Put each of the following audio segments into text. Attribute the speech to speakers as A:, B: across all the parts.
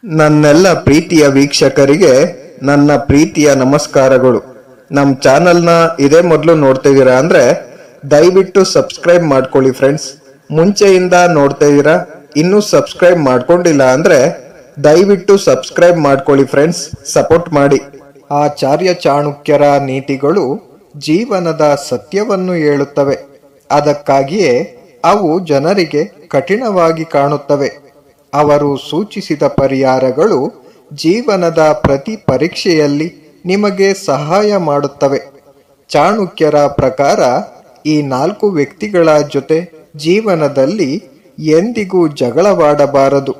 A: ನನ್ನೆಲ್ಲ ಪ್ರೀತಿಯ ವೀಕ್ಷಕರಿಗೆ ನನ್ನ ಪ್ರೀತಿಯ ನಮಸ್ಕಾರಗಳು. ನಮ್ಮ ಚಾನಲ್ನ ಇದೇ ಮೊದಲು ನೋಡ್ತಾ ಇದ್ದೀರಾ ಅಂದ್ರೆ ದಯವಿಟ್ಟು ಸಬ್ಸ್ಕ್ರೈಬ್ ಮಾಡ್ಕೊಳ್ಳಿ ಫ್ರೆಂಡ್ಸ್. ಮುಂಚೆಯಿಂದ ನೋಡ್ತಾ ಇದ್ದೀರಾ, ಇನ್ನೂ ಸಬ್ಸ್ಕ್ರೈಬ್ ಮಾಡ್ಕೊಂಡಿಲ್ಲ ಅಂದ್ರೆ ದಯವಿಟ್ಟು ಸಬ್ಸ್ಕ್ರೈಬ್ ಮಾಡ್ಕೊಳ್ಳಿ ಫ್ರೆಂಡ್ಸ್, ಸಪೋರ್ಟ್ ಮಾಡಿ. ಆಚಾರ್ಯ ಚಾಣಕ್ಯರ ನೀತಿಗಳು ಜೀವನದ ಸತ್ಯವನ್ನು ಹೇಳುತ್ತವೆ. ಅದಕ್ಕಾಗಿಯೇ ಅವು ಜನರಿಗೆ ಕಠಿಣವಾಗಿ ಕಾಣುತ್ತವೆ. ಅವರು ಸೂಚಿಸಿದ ಪರಿಹಾರಗಳು ಜೀವನದ ಪ್ರತಿ ಪರೀಕ್ಷೆಯಲ್ಲಿ ನಿಮಗೆ ಸಹಾಯ ಮಾಡುತ್ತವೆ. ಚಾಣಕ್ಯರ ಪ್ರಕಾರ ಈ 4 ವ್ಯಕ್ತಿಗಳ ಜೊತೆ ಜೀವನದಲ್ಲಿ ಎಂದಿಗೂ ಜಗಳವಾಡಬಾರದು.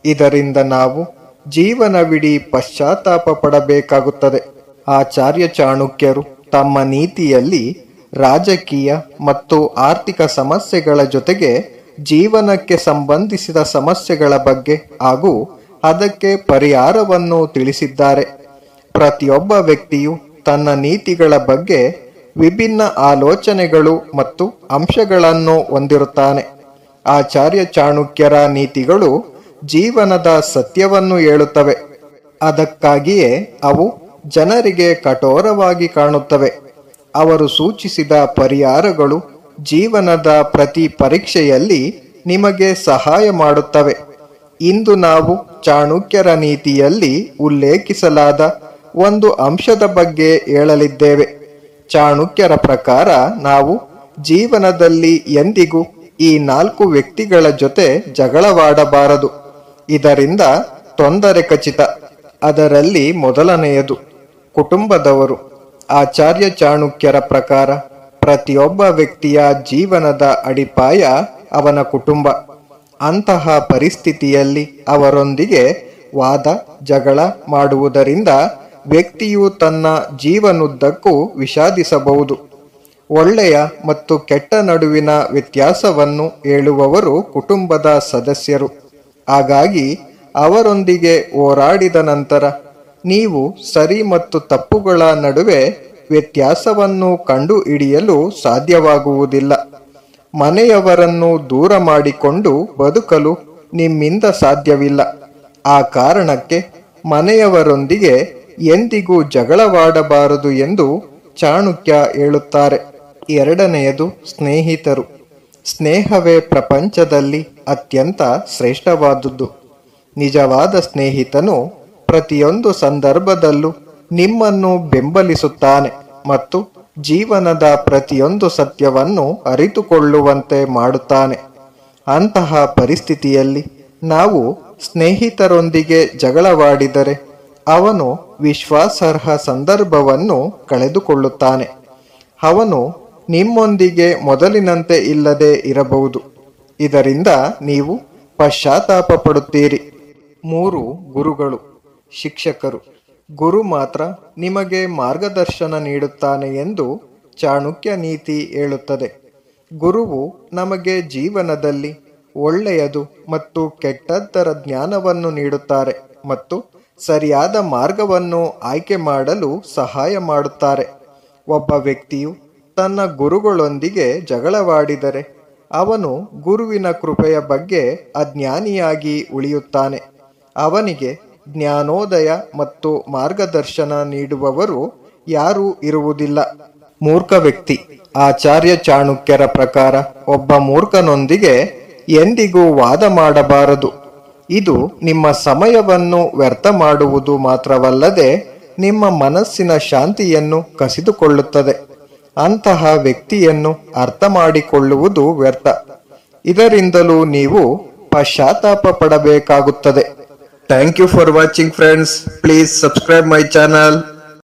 A: ಇದರಿಂದ ನಾವು ಜೀವನವಿಡೀ ಪಶ್ಚಾತ್ತಾಪ ಪಡಬೇಕಾಗುತ್ತದೆ. ಆಚಾರ್ಯ ಚಾಣಕ್ಯರು ತಮ್ಮ ನೀತಿಯಲ್ಲಿ ರಾಜಕೀಯ ಮತ್ತು ಆರ್ಥಿಕ ಸಮಸ್ಯೆಗಳ ಜೊತೆಗೆ ಜೀವನಕ್ಕೆ ಸಂಬಂಧಿಸಿದ ಸಮಸ್ಯೆಗಳ ಬಗ್ಗೆ ಹಾಗೂ ಅದಕ್ಕೆ ಪರಿಹಾರವನ್ನು ತಿಳಿಸಿದ್ದಾರೆ. ಪ್ರತಿಯೊಬ್ಬ ವ್ಯಕ್ತಿಯು ತನ್ನ ನೀತಿಗಳ ಬಗ್ಗೆ ವಿಭಿನ್ನ ಆಲೋಚನೆಗಳು ಮತ್ತು ಅಂಶಗಳನ್ನು ಹೊಂದಿರುತ್ತಾನೆ. ಆಚಾರ್ಯ ಚಾಣಕ್ಯರ ನೀತಿಗಳು ಜೀವನದ ಸತ್ಯವನ್ನು ಹೇಳುತ್ತವೆ. ಅದಕ್ಕಾಗಿಯೇ ಅವು ಜನರಿಗೆ ಕಠೋರವಾಗಿ ಕಾಣುತ್ತವೆ. ಅವರು ಸೂಚಿಸಿದ ಪರಿಹಾರಗಳು ಜೀವನದ ಪ್ರತಿ ಪರೀಕ್ಷೆಯಲ್ಲಿ ನಿಮಗೆ ಸಹಾಯ ಮಾಡುತ್ತವೆ. ಇಂದು ನಾವು ಚಾಣಕ್ಯರ ನೀತಿಯಲ್ಲಿ ಉಲ್ಲೇಖಿಸಲಾದ ಒಂದು ಅಂಶದ ಬಗ್ಗೆ ಹೇಳಲಿದ್ದೇವೆ. ಚಾಣಕ್ಯರ ಪ್ರಕಾರ ನಾವು ಜೀವನದಲ್ಲಿ ಎಂದಿಗೂ ಈ 4 ವ್ಯಕ್ತಿಗಳ ಜೊತೆ ಜಗಳವಾಡಬಾರದು. ಇದರಿಂದ ತೊಂದರೆ ಖಚಿತ. ಅದರಲ್ಲಿ ಮೊದಲನೆಯದು ಕುಟುಂಬದವರು. ಆಚಾರ್ಯ ಚಾಣಕ್ಯರ ಪ್ರಕಾರ ಪ್ರತಿಯೊಬ್ಬ ವ್ಯಕ್ತಿಯ ಜೀವನದ ಅಡಿಪಾಯ ಅವನ ಕುಟುಂಬ. ಅಂತಹ ಪರಿಸ್ಥಿತಿಯಲ್ಲಿ ಅವರೊಂದಿಗೆ ವಾದ ಜಗಳ ಮಾಡುವುದರಿಂದ ವ್ಯಕ್ತಿಯು ತನ್ನ ಜೀವನದುದ್ದಕ್ಕೂ ವಿಷಾದಿಸಬಹುದು. ಒಳ್ಳೆಯ ಮತ್ತು ಕೆಟ್ಟ ನಡುವಿನ ವ್ಯತ್ಯಾಸವನ್ನು ಹೇಳುವವರು ಕುಟುಂಬದ ಸದಸ್ಯರು. ಹಾಗಾಗಿ ಅವರೊಂದಿಗೆ ಹೋರಾಡಿದ ನಂತರ ನೀವು ಸರಿ ಮತ್ತು ತಪ್ಪುಗಳ ನಡುವೆ ವ್ಯತ್ಯಾಸವನ್ನು ಕಂಡುಹಿಡಿಯಲು ಸಾಧ್ಯವಾಗುವುದಿಲ್ಲ. ಮನೆಯವರನ್ನು ದೂರ ಮಾಡಿಕೊಂಡು ಬದುಕಲು ನಿಮ್ಮಿಂದ ಸಾಧ್ಯವಿಲ್ಲ. ಆ ಕಾರಣಕ್ಕೆ ಮನೆಯವರೊಂದಿಗೆ ಎಂದಿಗೂ ಜಗಳವಾಡಬಾರದು ಎಂದು ಚಾಣಕ್ಯ ಹೇಳುತ್ತಾರೆ. ಎರಡನೆಯದು ಸ್ನೇಹಿತರು. ಸ್ನೇಹವೇ ಪ್ರಪಂಚದಲ್ಲಿ ಅತ್ಯಂತ ಶ್ರೇಷ್ಠವಾದುದು. ನಿಜವಾದ ಸ್ನೇಹಿತನು ಪ್ರತಿಯೊಂದು ಸಂದರ್ಭದಲ್ಲೂ ನಿಮ್ಮನ್ನು ಬೆಂಬಲಿಸುತ್ತಾನೆ ಮತ್ತು ಜೀವನದ ಪ್ರತಿಯೊಂದು ಸತ್ಯವನ್ನು ಅರಿತುಕೊಳ್ಳುವಂತೆ ಮಾಡುತ್ತಾನೆ. ಅಂತಹ ಪರಿಸ್ಥಿತಿಯಲ್ಲಿ ನಾವು ಸ್ನೇಹಿತರೊಂದಿಗೆ ಜಗಳವಾಡಿದರೆ ಅವನು ವಿಶ್ವಾಸಾರ್ಹ ಸಂದರ್ಭವನ್ನು ಕಳೆದುಕೊಳ್ಳುತ್ತಾನೆ. ಅವನು ನಿಮ್ಮೊಂದಿಗೆ ಮೊದಲಿನಂತೆ ಇಲ್ಲದೆ ಇರಬಹುದು. ಇದರಿಂದ ನೀವು ಪಶ್ಚಾತ್ತಾಪ ಪಡುತ್ತೀರಿ. 3 ಗುರುಗಳು. ಶಿಕ್ಷಕರು. ಗುರು ಮಾತ್ರ ನಿಮಗೆ ಮಾರ್ಗದರ್ಶನ ನೀಡುತ್ತಾನೆ ಎಂದು ಚಾಣಕ್ಯ ನೀತಿ ಹೇಳುತ್ತದೆ. ಗುರುವು ನಮಗೆ ಜೀವನದಲ್ಲಿ ಒಳ್ಳೆಯದು ಮತ್ತು ಕೆಟ್ಟದ್ದರ ಜ್ಞಾನವನ್ನು ನೀಡುತ್ತಾರೆ ಮತ್ತು ಸರಿಯಾದ ಮಾರ್ಗವನ್ನು ಆಯ್ಕೆ ಮಾಡಲು ಸಹಾಯ ಮಾಡುತ್ತಾರೆ. ಒಬ್ಬ ವ್ಯಕ್ತಿಯು ತನ್ನ ಗುರುಗಳೊಂದಿಗೆ ಜಗಳವಾಡಿದರೆ ಅವನು ಗುರುವಿನ ಕೃಪೆಯ ಬಗ್ಗೆ ಅಜ್ಞಾನಿಯಾಗಿ ಉಳಿಯುತ್ತಾನೆ. ಅವನಿಗೆ ಜ್ಞಾನೋದಯ ಮತ್ತು ಮಾರ್ಗದರ್ಶನ ನೀಡುವವರು ಯಾರೂ ಇರುವುದಿಲ್ಲ. ಮೂರ್ಖ ವ್ಯಕ್ತಿ. ಆಚಾರ್ಯ ಚಾಣಕ್ಯರ ಪ್ರಕಾರ ಒಬ್ಬ ಮೂರ್ಖನೊಂದಿಗೆ ಎಂದಿಗೂ ವಾದ ಮಾಡಬಾರದು. ಇದು ನಿಮ್ಮ ಸಮಯವನ್ನು ವ್ಯರ್ಥ ಮಾಡುವುದು ಮಾತ್ರವಲ್ಲದೆ ನಿಮ್ಮ ಮನಸ್ಸಿನ ಶಾಂತಿಯನ್ನು ಕಸಿದುಕೊಳ್ಳುತ್ತದೆ. ಅಂತಹ ವ್ಯಕ್ತಿಯನ್ನು ಅರ್ಥ ಮಾಡಿಕೊಳ್ಳುವುದು ವ್ಯರ್ಥ. ಇದರಿಂದಲೂ ನೀವು ಪಶ್ಚಾತ್ತಾಪ ಪಡಬೇಕಾಗುತ್ತದೆ. Thank you for watching friends. Please subscribe my channel.